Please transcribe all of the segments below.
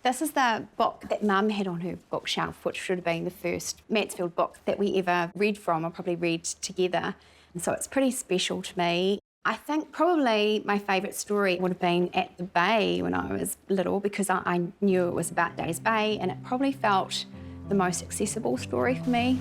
This is the book that Mum had on her bookshelf, which should have been the first Mansfield book that we ever read from, or probably read together. And so it's pretty special to me. I think probably my favourite story would have been At the Bay when I was little, because I knew it was about Days Bay, and it probably felt the most accessible story for me.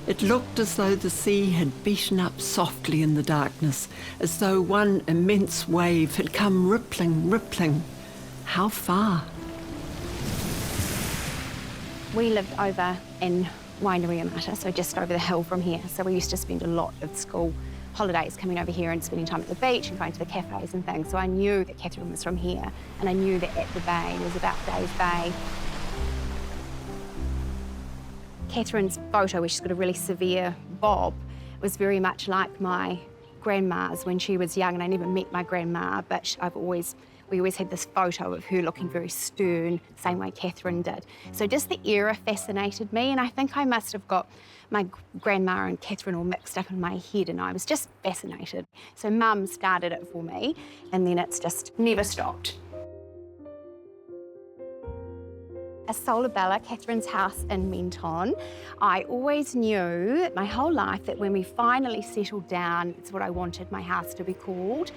It looked as though the sea had beaten up softly in the darkness, as though one immense wave had come rippling, rippling. How far? We lived over in Wainuriamata, so just over the hill from here. So we used to spend a lot of school holidays coming over here and spending time at the beach and going to the cafes and things. So I knew that Katherine was from here, and I knew that At the Bay was about Days Bay. Katherine's photo, where she's got a really severe bob, was very much like my grandma's when she was young, and I never met my grandma, but we always had this photo of her looking very stern, same way Katherine did. So just the era fascinated me, and I think I must have got my grandma and Katherine all mixed up in my head, and I was just fascinated. So Mum started it for me, and then it's just never stopped. A Solar Bella, Katherine's house in Menton. I always knew my whole life that when we finally settled down, it's what I wanted my house to be called.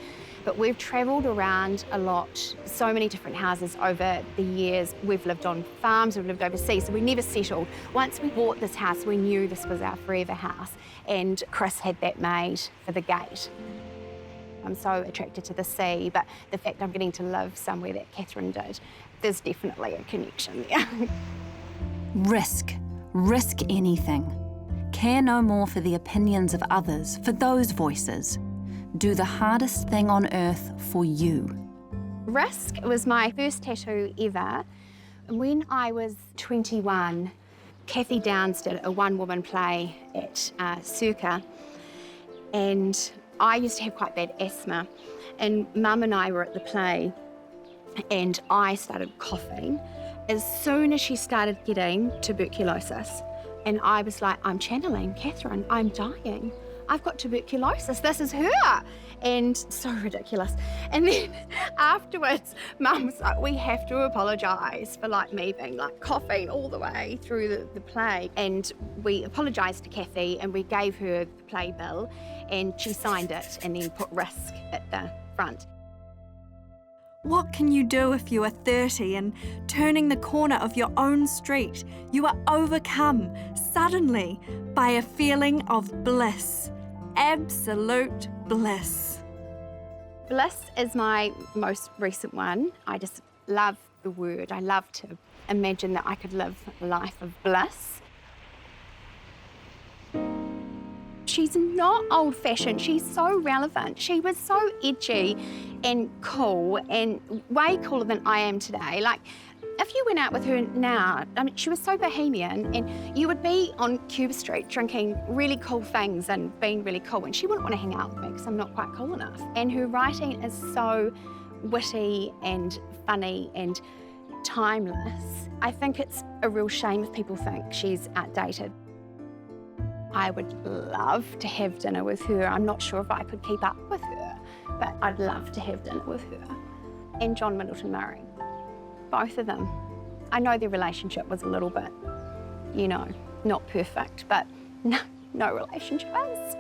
But we've travelled around a lot, so many different houses over the years. We've lived on farms, we've lived overseas, so we never settled. Once we bought this house, we knew this was our forever house, and Chris had that made for the gate. I'm so attracted to the sea, but the fact I'm getting to live somewhere that Katherine did, there's definitely a connection there. Risk. Risk anything. Care no more for the opinions of others, for those voices. Do the hardest thing on earth for you. Risk was my first tattoo ever. When I was 21, Kathy Downs did a one-woman play at Circa, and I used to have quite bad asthma, and Mum and I were at the play, and I started coughing as soon as she started getting tuberculosis. And I was like, I'm channeling Katherine, I'm dying. I've got tuberculosis, this is her. And so ridiculous. And then afterwards, Mum was like, we have to apologise for me being coughing all the way through the play. And we apologised to Kathy, and we gave her the playbill, and she signed it and then put risk at the front. What can you do if you are 30 and turning the corner of your own street, you are overcome suddenly by a feeling of bliss, absolute bliss? Bliss is my most recent one. I just love the word. I love to imagine that I could live a life of bliss. She's not old-fashioned, she's so relevant. She was so edgy and cool, and way cooler than I am today. If you went out with her now, I mean, she was so bohemian, and you would be on Cuba Street drinking really cool things and being really cool, and she wouldn't want to hang out with me because I'm not quite cool enough. And her writing is so witty and funny and timeless. I think it's a real shame if people think she's outdated. I would love to have dinner with her. I'm not sure if I could keep up with her, but I'd love to have dinner with her. And John Middleton Murray, both of them. I know their relationship was a little bit, not perfect, but no relationship is.